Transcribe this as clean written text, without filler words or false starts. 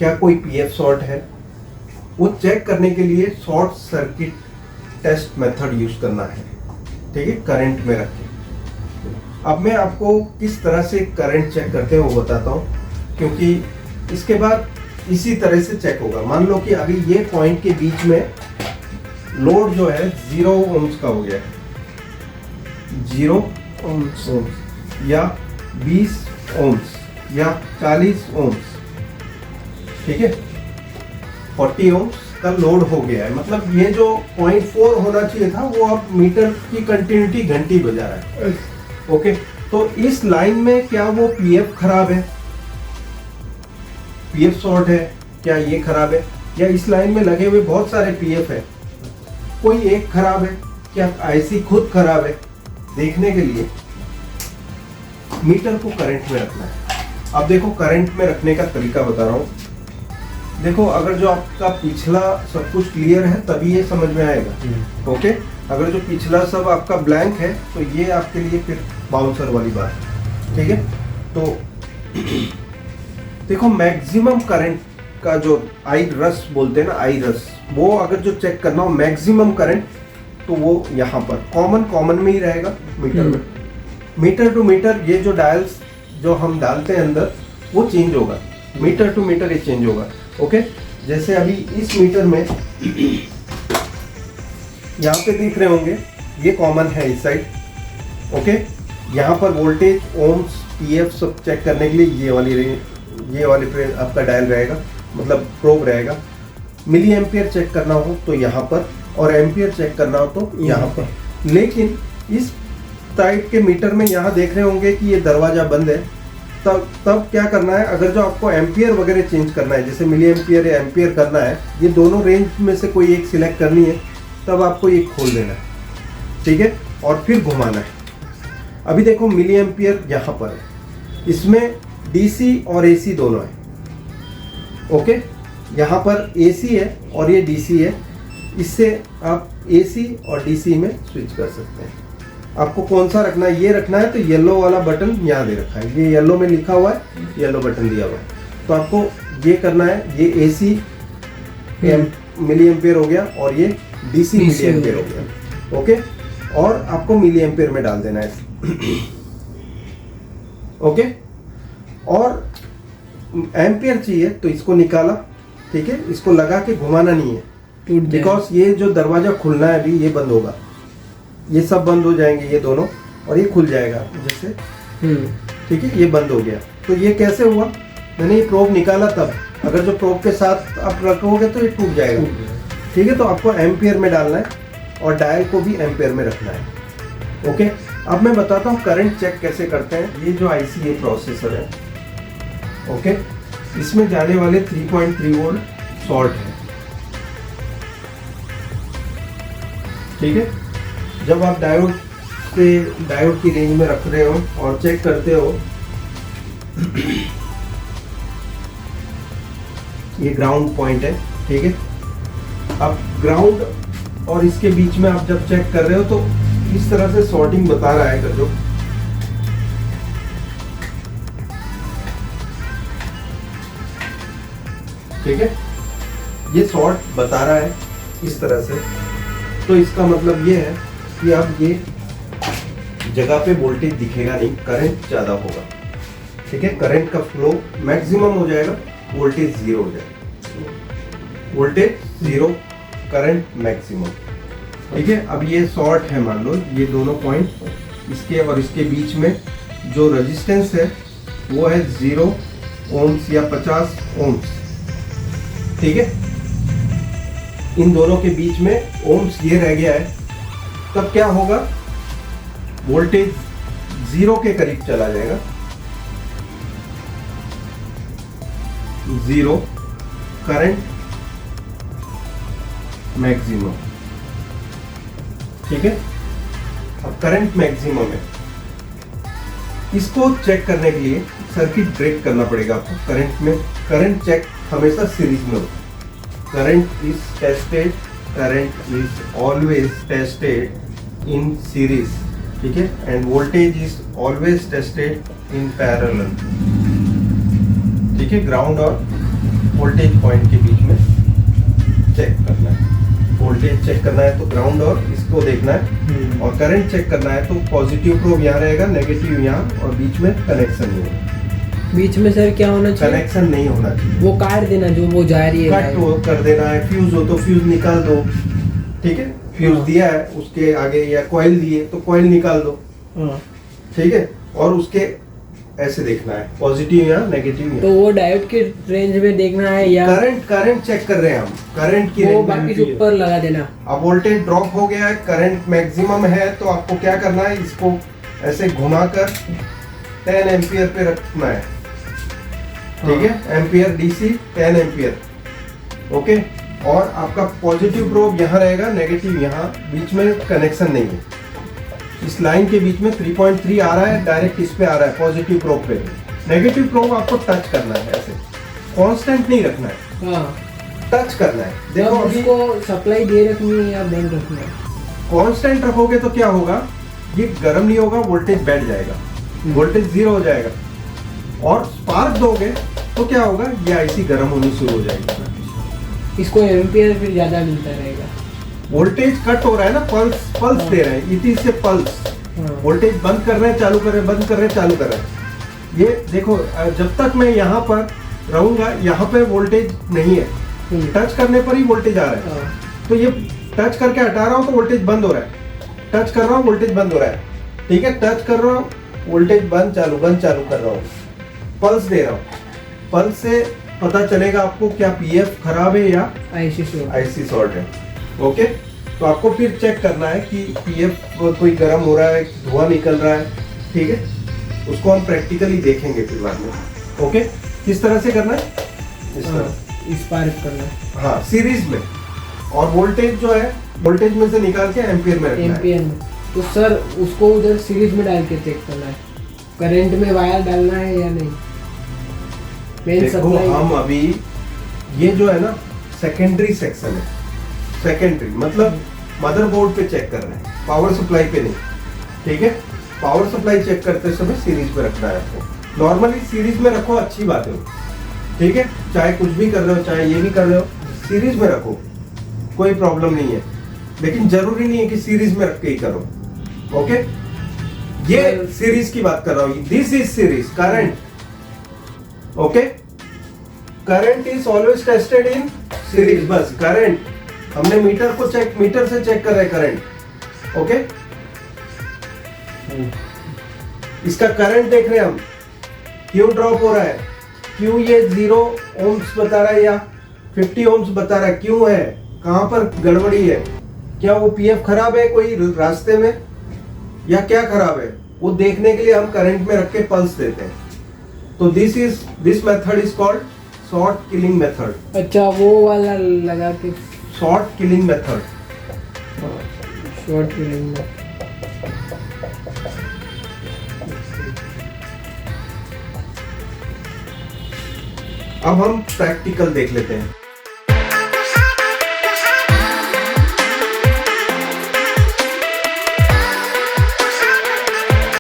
क्या कोई PF short है, वो चेक करने के लिए short circuit test method use करना है, ठीक है, करंट में रख के। अब मैं आपको किस तरह से करंट चेक करते हैं वो बताता हूँ, क्योंकि इसके बाद इसी तरह से चेक होगा। मान लो कि अभी ये पॉइंट के बीच में लोड जो है 0 ओम्स का हो गया है, 0 ओम्स या 20 ओम्स या 40 ओम्स, ठीक है, 40 ओम्स का लोड हो गया है। मतलब ये जो 0.4 होना चाहिए था वो अब मीटर की कंटिन्यूटी घंटी बजा रहा है। ओके, तो इस लाइन में क्या वो पीएफ खराब है, पीएफ शॉर्ट है, क्या ये खराब है, या इस लाइन में लगे हुए बहुत सारे पीएफ है, कोई एक खराब है, क्या आईसी खुद खराब है, देखने के लिए मीटर को करंट में रखना है। अब देखो करंट में रखने का तरीका बता रहा हूँ। देखो अगर जो आपका पिछला सब कुछ क्लियर है तभी ये समझ में आएगा। ओके, अगर जो पिछला सब आपका ब्लैंक है तो ये आपके लिए फिर बाउंसर वाली बात है, ठीक है। तो देखो मैक्सिमम करंट का जो आई रस बोलते हैं ना, आई रस, वो अगर जो चेक करना हो मैक्सिमम करंट, तो वो यहाँ पर कॉमन में ही रहेगा मीटर में। मीटर टू मीटर ये जो डायल्स जो हम डालते हैं अंदर वो चेंज होगा, मीटर टू मीटर ये चेंज होगा। ओके, जैसे अभी इस मीटर में यहाँ पे देख रहे होंगे ये कॉमन है इस साइड। ओके, यहाँ पर वोल्टेज, ओम्स, पीएफ सब चेक करने के लिए ये वाली पे आपका डायल रहेगा, मतलब प्रोब रहेगा। मिली एम्पियर चेक करना हो तो यहाँ पर, और एम्पियर चेक करना हो तो यहाँ पर। लेकिन इस टाइप के मीटर में यहाँ देख रहे होंगे कि ये दरवाजा बंद है, तब क्या करना है, अगर जो आपको एम्पियर वगैरह चेंज करना है, जैसे मिली एम्पियर या एम्पियर करना है, ये दोनों रेंज में से कोई एक सिलेक्ट करनी है, तब आपको ये खोल देना है, ठीक है, और फिर घुमाना है। अभी देखो मिली एम्पियर यहाँ पर है, इसमें डीसी और एसी दोनों है। ओके, यहाँ पर एसी है और ये डीसी है, इससे आप एसी और डीसी में स्विच कर सकते हैं। आपको कौन सा रखना है, ये रखना है तो येलो वाला बटन यहाँ दे रखा है, ये येलो में लिखा हुआ है, येलो बटन दिया हुआ है, तो आपको ये करना है। ये एसी मिली एम्पियर हो गया और ये डीसी मिली एम्पियर हो गया। ओके, और आपको मिली एम्पियर में डाल देना है। ओके, और एम्पियर चाहिए तो इसको निकाला, ठीक है, इसको लगा के घुमाना नहीं है, बिकॉज ये जो दरवाजा खुलना है अभी ये बंद होगा, ये सब बंद हो जाएंगे ये दोनों, और ये खुल जाएगा जैसे, ठीक है, ये बंद हो गया। तो ये कैसे हुआ, मैंने ये प्रोब निकाला तब, अगर जो प्रोब के साथ आप रखोगे तो ये टूट जाएगा, ठीक है। तो आपको एम्पियर में डालना है और डायल को भी एम्पियर में रखना है। ओके, अब मैं बताता हूँ करंट चेक कैसे करते हैं। ये जो आईसी ये प्रोसेसर है, ओके, इसमें जाने वाले 3.3 वोल्ट शॉर्ट है, ठीक है। जब आप डायोड की रेंज में रख रहे हो और चेक करते हो, ये ग्राउंड पॉइंट है, ठीक है। अब ग्राउंड और इसके बीच में आप जब चेक कर रहे हो तो इस तरह से सॉर्टिंग बता रहा है, कर दो, ठीक है, ये शॉर्ट बता रहा है इस तरह से। तो इसका मतलब ये है कि अब ये जगह पे वोल्टेज दिखेगा नहीं, करंट ज़्यादा होगा, ठीक है, करंट का फ्लो मैक्सिमम हो जाएगा, वोल्टेज 0 हो जाएगा, वोल्टेज 0, करंट मैक्सिमम, ठीक है। अब ये शॉर्ट है, मान लो ये दोनों पॉइंट, इसके और इसके बीच में जो रेजिस्टेंस है वो है 0 ओम्स या 50 ओम्स, ठीक है। इन दोनों के बीच में ओम्स ये रह गया है, तब क्या होगा, वोल्टेज 0 के करीब चला जाएगा, 0, करंट मैक्सिमम, ठीक है। अब करंट मैक्सिमम है, इसको चेक करने के लिए सर्किट ब्रेक करना पड़ेगा आपको। करंट में करंट चेक हमेशा सीरीज में होता है। Current is tested, current is always tested in series, ठीक है, end voltage is always tested in parallel, ठीक है, ग्राउंड और वोल्टेज पॉइंट के बीच में चेक करना है। वोल्टेज चेक करना है तो ग्राउंड और इसको देखना है, और करंट चेक करना है तो पॉजिटिव प्रोब यहाँ रहेगा, नेगेटिव यहाँ, और बीच में कनेक्शन नहीं होगा। बीच में सर क्या होना चाहिए? कनेक्शन नहीं होना चाहिए। वो काट देना जो वो जा रही है, कट वो कर देना है। फ्यूज हो तो फ्यूज निकाल दो, ठीक है। फ्यूज दिया है उसके आगे, या कॉइल दिए तो कॉइल निकाल दो, ठीक है। और उसके ऐसे देखना है, पॉजिटिव या नेगेटिव। तो वो डायोड के रेंज में देखना है या करंट चेक कर रहे हैं हम, करंट की वो बाकी से ऊपर लगा देना। अब वोल्टेज ड्रॉप हो गया है, करंट मैक्सिमम है, तो आपको क्या करना है, इसको ऐसे घुमाकर 10 एम्पियर पे रखना है, ठीक है। Ampere DC 10 ampere, okay. और आपका पॉजिटिव प्रोब यहाँ रहेगा, नेगेटिव यहाँ, बीच में कनेक्शन नहीं है। इस लाइन के बीच में 3.3 आ रहा है, डायरेक्ट इस पे आ रहा है पॉजिटिव प्रोब पे। नेगेटिव प्रोब आपको टच करना है, ऐसे कांस्टेंट नहीं रखना है, टच करना है। देखो अभी उसको सप्लाई दे रखनी है या बंद रखना है? कांस्टेंट रखोगे तो क्या होगा, ये गर्म नहीं होगा, वोल्टेज बैठ जाएगा, वोल्टेज 0 हो जाएगा। और स्पार्क दोगे तो क्या होगा, ये आईसी गर्म होनी शुरू हो जाएगी, इसको एम्पियर फिर ज्यादा मिलता रहेगा। वोल्टेज कट हो रहा है ना, पल्स दे रहे हैं, इसी से पल्स। वोल्टेज बंद कर रहे हैं, चालू कर रहे हैं, बंद कर रहे हैं, चालू कर रहे हैं। ये देखो, जब तक मैं यहाँ पर रहूंगा, यहाँ पे वोल्टेज नहीं है, टच करने पर ही वोल्टेज आ रहा है। तो ये टच करके हटा रहा हूँ तो वोल्टेज बंद हो रहा है, टच कर रहा हूँ वोल्टेज बंद हो रहा है, ठीक है। टच कर रहा हूँ, वोल्टेज बंद चालू कर रहा हूँ, पल्स दे रहा हूँ। पल्स से पता चलेगा आपको क्या पीएफ खराब है या आईसी शॉर्ट है, ओके। तो आपको फिर चेक करना है कि पीएफ कोई गर्म हो रहा है, धुआं निकल रहा है, ठीक है। उसको हम प्रैक्टिकली देखेंगे फिर बाद में, ओके। किस तरह से करना है, इस तरह स्पार्क करना है, हाँ, सीरीज में। और वोल्टेज जो है, वोल्टेज में से निकाल के एम्पियर में रखना है। एम्पियर में तो सर उसको उधर सीरीज में डाल के चेक करना है, करंट में वायर डालना है या नहीं। देखो हम अभी ये जो है ना, सेकेंडरी सेक्शन है। सेकेंडरी मतलब मदरबोर्ड पे चेक कर रहे हैं, पावर सप्लाई पे नहीं, ठीक है। पावर सप्लाई चेक करते समय सीरीज पे रखना है आपको। नॉर्मली सीरीज में रखो, अच्छी बात है, ठीक है। चाहे कुछ भी कर रहे हो, चाहे ये भी कर रहे हो, सीरीज में रखो, कोई प्रॉब्लम नहीं है। लेकिन जरूरी नहीं है कि सीरीज में रख के ही करो, ओके। ये सीरीज की बात कर रहा हूँ, this is series current, okay. Current is always tested in series, बस करंट। हमने मीटर से चेक कर रहे हैं करंट, ओके। इसका करंट देख रहे हैं हम, क्यों ड्रॉप हो रहा है, क्यों ये 0 ओम्स बता रहा है या 50 ओम्स बता रहा है, क्यों है, कहां पर गड़बड़ी है, क्या वो पीएफ खराब है कोई रास्ते में या क्या खराब है, वो देखने के लिए हम करंट में रख के पल्स देते हैं। तो this method is called short killing method. अच्छा, वो वाला लगा के short killing method, short killing में। अब हम प्रैक्टिकल देख लेते हैं।